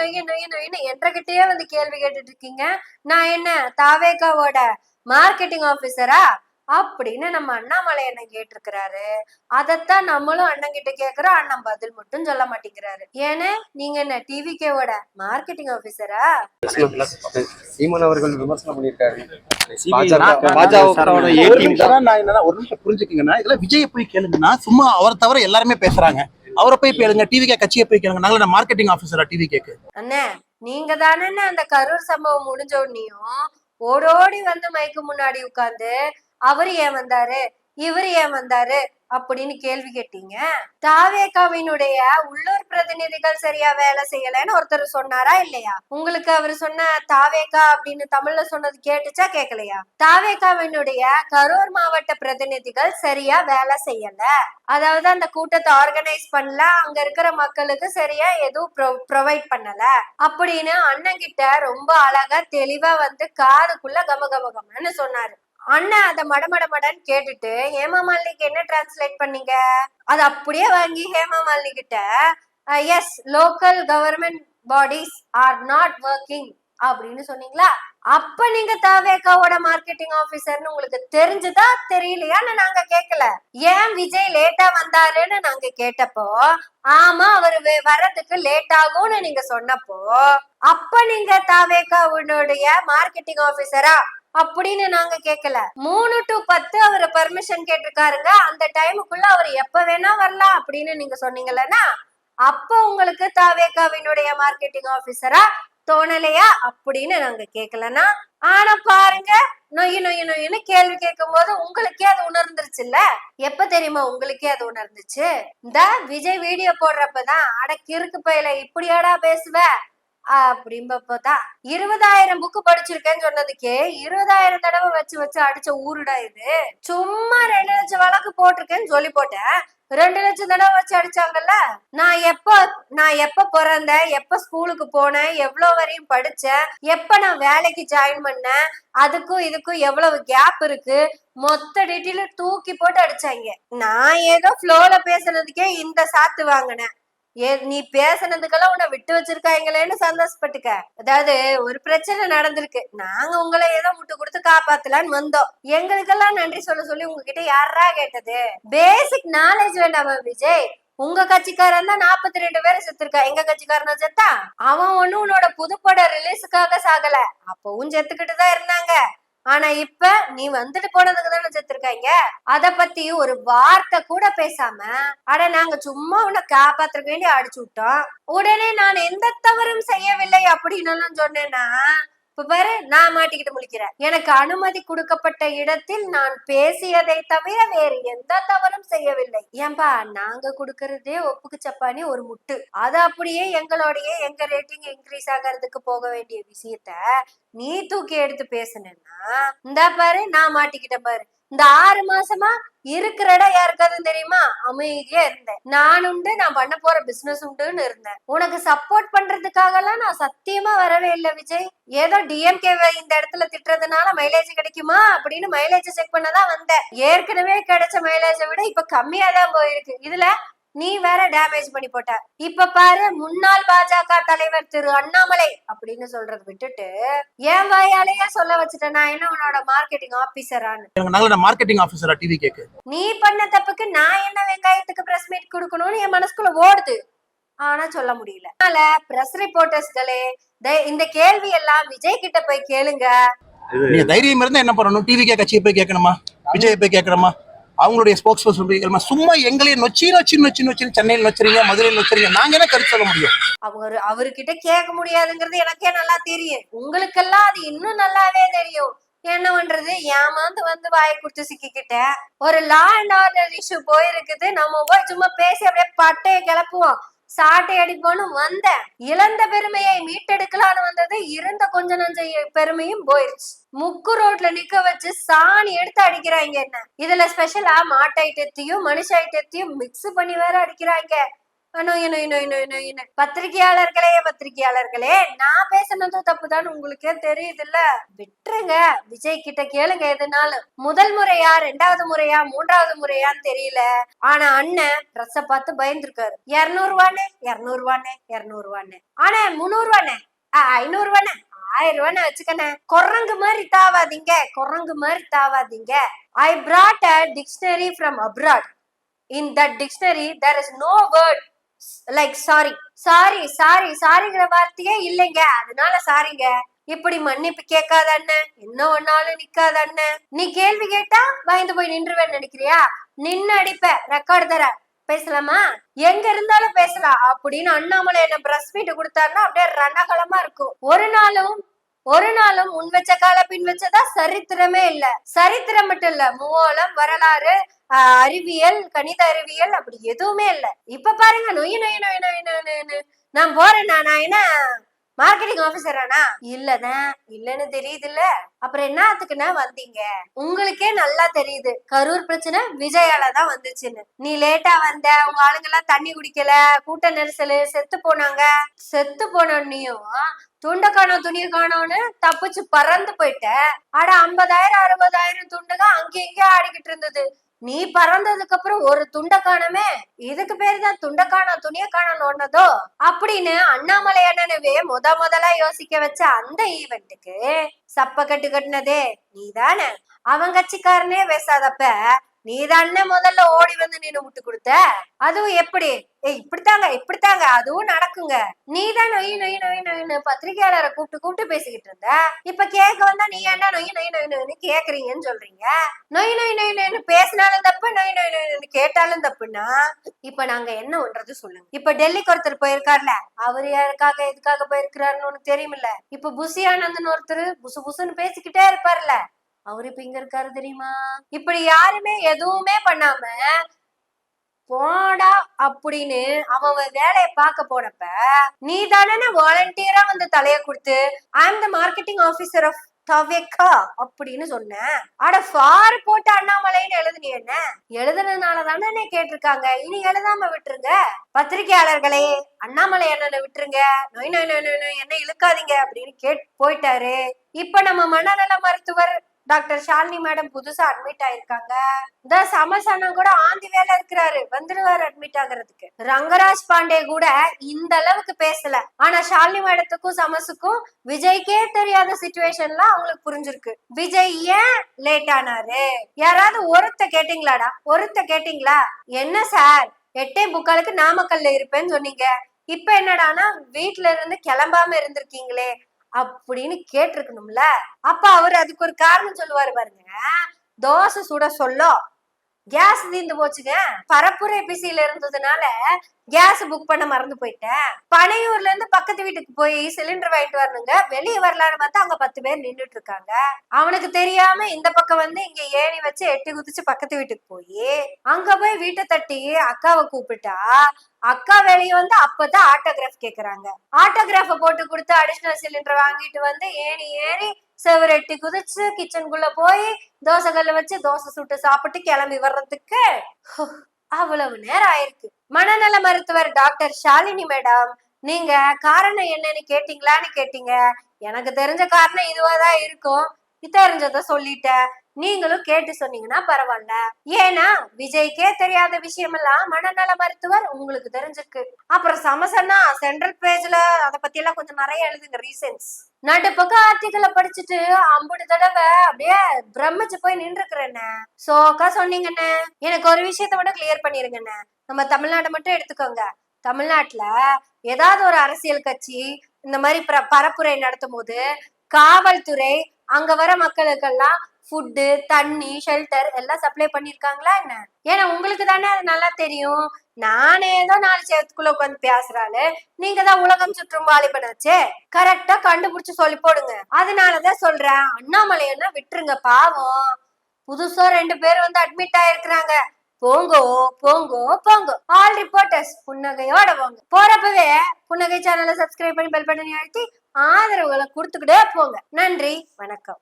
நொய்யு நொய்யு நொய்யு நொய்யுன்னு என்கிட்டயே வந்து கேள்வி கேட்டுட்டு இருக்கீங்க. நான் என்ன தாவேகாவோட மார்க்கெட்டிங் ஆபீசரா அப்படின்னு நம்ம அண்ணாமலை அண்ணன் கேட்டிருக்கிறாரு. அதத்தான் நம்மளும் அண்ணன் கிட்ட கேக்குறோம். அண்ணன் பதில் மட்டும் சொல்ல மாட்டேங்கிறாரு. ஏன்னா நீங்க என்ன டிவிகேவோட மார்க்கெட்டிங் ஆபீசரா? சீமான் அவர்கள் விமர்சனம் பண்ணியிருக்காரு. புரிஞ்சுக்கீங்கன்னா இதெல்லாம் விஜய் போய் கேளுங்கன்னா சும்மா அவரை தவிர எல்லாருமே பேசுறாங்க. அவரை போய் கேளுங்க, டிவிகே கட்சியை போய் கேளுங்க. நாங்கள மார்க்கெட்டிங் ஆபீசரா டிவிகேக்கு? அண்ணே நீங்க தானே அந்த கரூர் சம்பவம் முடிஞ்ச உடனேயும் ஓடோடி வந்து மைக்கு முன்னாடி உட்கார்ந்து அவரு ஏன் வந்தாரு, இவரு ஏன் வந்தாரு அப்படின்னு கேள்வி கேட்டீங்க. தாவேகாவினுடைய உள்ளூர் பிரதிநிதிகள் சரியா வேலை செய்யலன்னு ஒருத்தர் சொன்னாரா இல்லையா? உங்களுக்கு அவரு சொன்ன தாவேகா அப்படின்னு தமிழ்ல சொன்னது கேட்டுச்சா கேட்கலையா? தாவேகாவினுடைய கரூர் மாவட்ட பிரதிநிதிகள் சரியா வேலை செய்யல, அதாவது அந்த கூட்டத்தை ஆர்கனைஸ் பண்ணல, அங்க இருக்கிற மக்களுக்கு சரியா எதுவும் ப்ரொவைட் பண்ணல அப்படின்னு அண்ணன் கிட்ட ரொம்ப அழகா தெளிவா வந்து காதுக்குள்ள கமன்னு சொன்னாரு. அண்ணா அத மடமடன்னு கேட்டுட்டு ஹேமா மாலினிக்கு என்ன டிரான்ஸ்லேட் பண்ணீங்க? அது அப்படியே வாங்கி ஹேமா மாலினி கிட்ட as local government bodies are not working அப்படின்னு சொன்னீங்களா? அப்ப நீங்க தாவேகாவோட மார்க்கெட்டிங் ஆபீசர்னு உங்களுக்கு தெரிஞ்சுதா தெரியலையான்னு நாங்க கேட்கல. ஏன் விஜய் லேட்டா வந்தாருன்னு நாங்க கேட்டப்போ ஆமா அவரு வர்றதுக்கு லேட் ஆகும்னு நீங்க சொன்னப்போ அப்ப நீங்க தாவேகாவுடைய மார்க்கெட்டிங் ஆபீசரா அப்படின்னு நாங்க கேட்கல. 3 to 10 அவரு பர்மிஷன் கேட்டிருக்காருங்க. அந்த டைமுக்குள்ள அவர் எப்ப வேணா வரலாம் அப்படின்னு நீங்க சொன்னீங்கல்லன்னா அப்ப உங்களுக்கு தாவேகாவினுடைய மார்க்கெட்டிங் ஆபீசரா தோணலையா அப்படின்னு நாங்க கேட்கலன்னா. ஆனா பாருங்க நொய்யு நொய்யு நொய்யுன்னு கேள்வி கேட்கும் போது உங்களுக்கே அது உணர்ந்துருச்சு இல்ல? எப்ப தெரியுமா உங்களுக்கே அது உணர்ந்துச்சு? இந்த விஜய் வீடியோ போடுறப்பதான் அடக்கி இருக்கு பையில இப்படியாடா பேசுவ அப்படின்பதான் 20,000 புக்கு படிச்சிருக்கேன்னு சொன்னதுக்கே 20,000 தடவை வச்சு அடிச்ச ஊருடா இது. சும்மா 2 லட்சம் வழக்கு போட்டிருக்கேன்னு சொல்லி போட்டேன், 2 லட்சம் தடவை வச்சு அடிச்சாங்கல்ல. நான் எப்ப பிறந்தேன், எப்ப ஸ்கூலுக்கு போனேன், எவ்வளவு வரையும் படிச்சேன், எப்ப நான் வேலைக்கு ஜாயின் பண்ணேன், அதுக்கும் இதுக்கும் எவ்வளவு கேப் இருக்கு, மொத்த டீட்டெயில தூக்கி போட்டு அடிச்சாங்க. நான் ஏதோ ஃப்ளோல பேசுனதுக்கே இந்த சாத்து வாங்கினேன். நீ பேசுனதுக்கெல்லாம் உன்னை விட்டு வச்சிருக்காங்களேன்னு சந்தோஷப்பட்டுக்க. அதாவது ஒரு பிரச்சனை நடந்திருக்கு, நாங்க உங்களை ஏதோ முட்டு கொடுத்து காப்பாத்தலான்னு வந்தோம். எங்களுக்கெல்லாம் நன்றி சொல்லி உங்ககிட்ட யாரா கேட்டது? பேசிக் நாலேஜ் வேண்டாமா விஜய்? உங்க கட்சிக்காரன் தான் 42 பேரை செத்துருக்கா, எங்க கட்சிக்காரனா செத்தா? அவன் ஒண்ணு உன்னோட புதுப்பட ரிலீஸுக்காக சாகல, அப்பவும் செத்துக்கிட்டு தான் இருந்தாங்க. ஆனா இப்ப நீ வந்துட்டு போனதுக்கு தானே செத்துருக்காங்க. அத பத்தி ஒரு வார்த்தை கூட பேசாம அட நாங்க சும்மா உன்னை காப்பாத்துறதுக்கு வேண்டி அடிச்சு விட்டோம், உடனே நான் எந்த தவறும் செய்யவில்லை அப்படின்னு சொன்னேன்னா இப்ப பாரு நான் மாட்டிக்கிட்டு முழிக்கிறேன். எனக்கு அனுமதி கொடுக்கப்பட்ட இடத்தில் நான் பேசியதை தவிர வேறு எந்த தவறும் செய்யவில்லை. ஏன்பா நாங்க கொடுக்கறதே ஒப்புக்கு சப்பானி ஒரு முட்டு, அது அப்படியே எங்க ரேட்டிங் இன்க்ரீஸ் ஆகிறதுக்கு போக வேண்டிய விஷயத்த நீ தூக்கி எடுத்து பேசுனேன்னா இந்த பாரு நான் மாட்டிக்கிட்ட பாரு. இந்த 6 மாசமா இருக்கிற இடம் யாருக்காவது தெரியுமா? அமைதியா இருந்தேன். நான் உண்டு, நான் பண்ண போற பிசினஸ் உண்டுன்னு இருந்தேன். உனக்கு சப்போர்ட் பண்றதுக்காக எல்லாம் நான் சத்தியமா வரவே இல்லை விஜய். ஏதோ டிஎம்கே இந்த இடத்துல திட்டுறதுனால மைலேஜ் கிடைக்குமா அப்படின்னு மைலேஜ் செக் பண்ணதான் வந்தேன். ஏற்கனவே கிடைச்ச மைலேஜை விட இப்ப கம்மியா தான் போயிருக்கு. இதுல நீ வேற டேமேஜ் பண்ணி போட்ட. இப்ப பாரு முன்னாள் பாஜக தலைவர் திரு அண்ணாமலை அப்படின்னு சொல்றது விட்டுட்டு ஏன் வாயாலேயே சொல்ல வச்சுட்ட நான் என்ன உன்னோட மார்க்கெட்டிங் ஆபீசரான்னு. மார்க்கெட்டிங் ஆபீசரா டிவிகேக்கு? நீ பண்ண தப்புக்கு நான் என்ன வெங்காயத்துக்கு பிரஸ் மீட் கொடுக்கணும்னு என் மனசுக்குள்ள ஓடுது, ஆனா சொல்ல முடியல. அதனால பிரஸ் ரிப்போர்ட்டர்ஸ்களே இந்த கேள்வி எல்லாம் விஜய் கிட்ட போய் கேளுங்க. நீங்க தைரியம் இருந்தா என்ன பண்ணணும்? டிவிகே கட்சியை போய் கேட்கணுமா, விஜய் போய் கேட்கணுமா, அவங்களுடைய ஸ்போக்ஸ் பர்சன் போய் கேட்கணுமா? சும்மா எங்களையே நொச்சி சென்னையில் நொச்சுறீங்க, மதுரையில் நொச்சுறீங்க, நாங்க என்ன கருத்து சொல்ல முடியும்? அவர்கிட்ட கேட்க முடியாதுங்கிறது எனக்கே நல்லா தெரியும், உங்களுக்கெல்லாம் அது இன்னும் நல்லாவே தெரியும். என்ன பண்றது, ஏமாந்து வந்து வாயை குடுத்து சிக்கிக்கிட்ட. ஒரு லா அண்ட் ஆர்டர் இஷ்யூ போயிருக்குது, நம்ம போய் சும்மா பேசி அப்படியே பட்டையை கிளப்புவோம், சாட்டை அடிப்போன்னு வந்தேன். இழந்த பெருமையை மீட்டெடுக்கலான்னு வந்தது, இருந்த கொஞ்ச நஞ்ச பெருமையும் போயிருச்சு. முக்கு ரோட்ல நிக்க வச்சு சாணி எடுத்து அடிக்கிறாங்க. என்ன இதுல ஸ்பெஷலா மாட்டு ஐட்டத்தையும் மனுஷ ஐட்டத்தையும் மிக்ஸ் பண்ணி வேற அடிக்கிறாங்க. பத்திரிகையாளர்களே நான் பேசுனதும் தப்புதான் உங்களுக்கே தெரியுதுல்ல. விட்டுருங்க, விஜய் கிட்ட கேளுங்க எதுனாலும். முதல் முறையா, 2வது முறையா, 3வது முறையான்னு தெரியல, ஆனா அண்ணன் ட்ரெஸ்ஸ பார்த்து பயந்துருக்காரு. 200 ரூபான்னு 200 ரூபான்னு 200 ரூபான்னு, ஆனா 300 ரூபான்னு 500 ரூபான்னு 1000 ரூபான்னு வச்சுக்கண்ணே. குரங்கு மாதிரி தாவாதீங்க, குரங்கு மாதிரி தாவாதீங்க. I brought a dictionary from abroad. In that dictionary there is no word like sorry. சாரிங்கிற வார்த்தையே இல்லைங்க, அதனால சாரிங்க. இப்படி மன்னிப்பு கேட்காத அண்ணன், என்ன ஒன்னாலும் நிக்காத அண்ணன். நீ கேள்வி கேட்டா பயந்து போய் நின்றுவேன்னு நினைக்கிறியா? நின்னு அடிப்ப, ரெக்கார்டு தர. பேசலாமா? எங்க இருந்தாலும் பேசலாம் அப்படின்னு அண்ணாமலை என்ன பிரஸ் மீட் கொடுத்தாருன்னா அப்படியே ரணகலமா இருக்கும். ஒரு நாளும் முன் வச்ச கால பின் வச்சதா சரித்திரமே இல்ல. சரித்திரம் மட்டும் இல்ல, மூலம், வரலாறு, அறிவியல், கணித அறிவியல் அப்படி எதுவுமே இல்ல. இப்ப பாருங்க, நான் போறேன்னா நான் என்ன மார்க்கெட்டிங் ஆபீசரானா? இல்லன்னு தெரியுது இல்ல, அப்புறம் என்னத்துக்குன்னா வந்தீங்க? உங்களுக்கே நல்லா தெரியுது கரூர் பிரச்சனை விஜயால தான் வந்துச்சுன்னு. நீ லேட்டா வந்த, உங்க ஆளுங்க எல்லாம் தண்ணி குடிக்கல, கூட்ட நெரிசலு, செத்து போனாங்க. செத்து போனோன்னையும் துண்டை காணோம் துணியை காணோம்னு தப்பிச்சு பறந்து போயிட்ட. அட 50,000 60,000 துண்டுதான் அங்கேயே ஆடிக்கிட்டு இருந்தது. நீ பறந்ததுக்கு அப்புறம் ஒரு துண்டை காணமே, இதுக்கு பேரு தான் துண்டை காணோம் துணியை காணோம்னு ஒன்னதோ அப்படின்னு அண்ணாமலை அண்ணனவே முதலா யோசிக்க வச்ச அந்த ஈவெண்ட்டுக்கு சப்ப கட்டுனதே நீதானே. அவன் கட்சிக்காரனே பேசாதப்ப நீதானே முதல்ல ஓடி வந்து நின்னு விட்டு கொடுத்த. அதுவும் எப்படி? இப்படித்தாங்க அதுவும் நடக்குங்க. நீதான் பத்திரிகையாளரை கூப்பிட்டு பேசிக்கிட்டு இருந்த. இப்ப கேட்க வந்தா நீ ஏன்டா நொய் கேக்குறீங்கன்னு சொல்றீங்க. நொய் பேசினாலும் தப்பு, நொய் கேட்டாலும் தப்புன்னா இப்ப நாங்க என்ன பண்றது சொல்லுங்க. இப்ப டெல்லிக்கு ஒருத்தர் போயிருக்காருல, அவரு யாருக்காக எதுக்காக போயிருக்கிறாருன்னு உனக்கு தெரியுமில்ல. இப்ப புசி ஆனந்த்னு ஒருத்தர் புசுன்னு பேசிக்கிட்டே இருப்பாருல்ல, அவரு இப்ப இங்க இருக்காரு தெரியுமா? இப்படி யாருமே எதுவுமே பண்ணாம போடா அப்படின்னு அவன் வேலையை பார்க்க போனப்ப நீ தானே வாலண்டியரா வந்து தலைய கொடுத்து I am the marketing officer of தவேக்கா அப்படின்னு சொன்ன. அட ஃபார் போட்டு அண்ணாமலைன்னு எழுதுனீ என்ன? எழுதுனதுனால தானே கேட்டிருக்காங்க, இனி எழுதாம விட்டுருங்க. பத்திரிகையாளர்களே, அண்ணாமலை அண்ணனை விட்டுருங்க, நொய் என்ன இழுக்காதீங்க அப்படின்னு கேட்டு போயிட்டாரு. இப்ப நம்ம மனநல மருத்துவர் டாக்டர் ஷாலினி மேடம் புதுசா அட்மிட் ஆயிருக்காங்க. இந்த சமசனம் கூட ஆந்தி வேலை இருக்கிறாரு, வந்துருவாரு அட்மிட் ஆகுறதுக்கு. ரங்கராஜ் பாண்டே கூட இந்த அளவுக்கு பேசல, ஆனா ஷாலினி மேடத்துக்கும் சமசுக்கும் விஜய்க்கே தெரியாத சிச்சுவேஷன்ல அவங்களுக்கு புரிஞ்சிருக்கு. விஜய் ஏன் லேட் ஆனாரு? யாராவது ஒருத்த கேட்டீங்களா? என்ன சார் 8:45 நாமக்கல்ல இருப்பேன்னு சொன்னீங்க, இப்ப என்னடானா வீட்டுல இருந்து கிளம்பாம இருந்திருக்கீங்களே அப்படின்னு கேட்டிருக்கணும்ல. அப்ப அவர் அதுக்கு ஒரு காரணம் சொல்லுவாரு பாருங்க. தோசை சுட சொல்ல கேஸ் தீர்ந்து போச்சுங்க, பரப்புரை பிசில இருந்ததுனால கேஸ் புக் பண்ண மறந்து போயிட்டேன். பனையூர்ல இருந்து பக்கத்து வீட்டுக்கு போய் சிலிண்டர் வாங்கிட்டு வரணுங்க, வெளியே வரலான்னு பார்த்தா அங்க 10 பேர் நின்றுட்டு இருக்காங்க. அவனுக்கு தெரியாம இந்த பக்கம் வந்து இங்க ஏணி வச்சு எட்டி குதிச்சு பக்கத்து வீட்டுக்கு போய் அங்க போய் வீட்டை தட்டி அக்காவை கூப்பிட்டா அக்கா வெளியே வந்து அப்பதான் ஆட்டோகிராஃப் கேக்குறாங்க. ஆட்டோகிராஃப போட்டு கொடுத்து அடிஷனல் சிலிண்டர் வாங்கிட்டு வந்து ஏறி செவரு எட்டி குதிச்சு கிச்சனுக்குள்ள போய் தோசை கல்ல வச்சு தோசை சுட்டு சாப்பிட்டு கிளம்பி வர்றதுக்கு அவ்வளவு நேரம் ஆயிருக்கு. மனநல மருத்துவர் டாக்டர் ஷாலினி மேடம், நீங்க காரணம் என்னன்னு கேட்டீங்க. எனக்கு தெரிஞ்ச காரணம் இதுவாதான் இருக்கும், தெரிஞ்சத சொல்லிட்டேன். நீங்களும் கேட்டு சொன்னீங்கன்னா பரவாயில்ல. ஏன்னா விஜய்க்கே தெரியாத விஷயம் எல்லாம் மனநல மருத்துவர் உங்களுக்கு தெரிஞ்சிருக்கு. அப்புறம் சமசன்னா சென்ட்ரல் பேஜ்ல அத பத்தி எல்லாம் கொஞ்சம் நிறைய எழுதுங்க ரீசன்ஸ். நடுப்பக்கம் ஆர்டிக்கலை படிச்சுட்டு 50 தடவை அப்படியே பிரமிச்சு போய் நின்று இருக்கிறேன்னு சோக்கா சொன்னீங்கன்னு. எனக்கு ஒரு விஷயத்த மட்டும் கிளியர் பண்ணிருங்கண்ணே. நம்ம தமிழ்நாட்டை மட்டும் எடுத்துக்கோங்க. தமிழ்நாட்டுல ஏதாவது ஒரு அரசியல் கட்சி இந்த மாதிரி பரப்புரை நடத்தும் போது காவல்துறை அங்க வர மக்களுக்கெல்லாம் ஃபுட்டு, தண்ணி, ஷெல்டர் எல்லாம் சப்ளை பண்ணிருக்காங்களா என்ன? ஏன்னா உங்களுக்கு தானே அது நல்லா தெரியும். நானே தான் 4 சேத்துக்குள்ள உட்காந்து பேசுறாளு, நீங்க தான் உலகம் சுற்றும் வாலிபனாச்சே, கரெக்டா கண்டுபிடிச்சு சொல்லி போடுங்க. அதனாலதான் சொல்றேன், அண்ணாமலையன்னா விட்டுருங்க பாவம். புதுசா 2 பேர் வந்து அட்மிட் ஆயிருக்கிறாங்க. போங்கோ. ஆல் ரிப்போர்ட்டர்ஸ் புன்னகையோட போங்க. போறப்பவே புன்னகை சேனலை சப்ஸ்கிரைப் பண்ணி பெல் பட்டனை அழுத்தி ஆதரவுகளை கொடுத்துக்கிட்டே போங்க. நன்றி, வணக்கம்.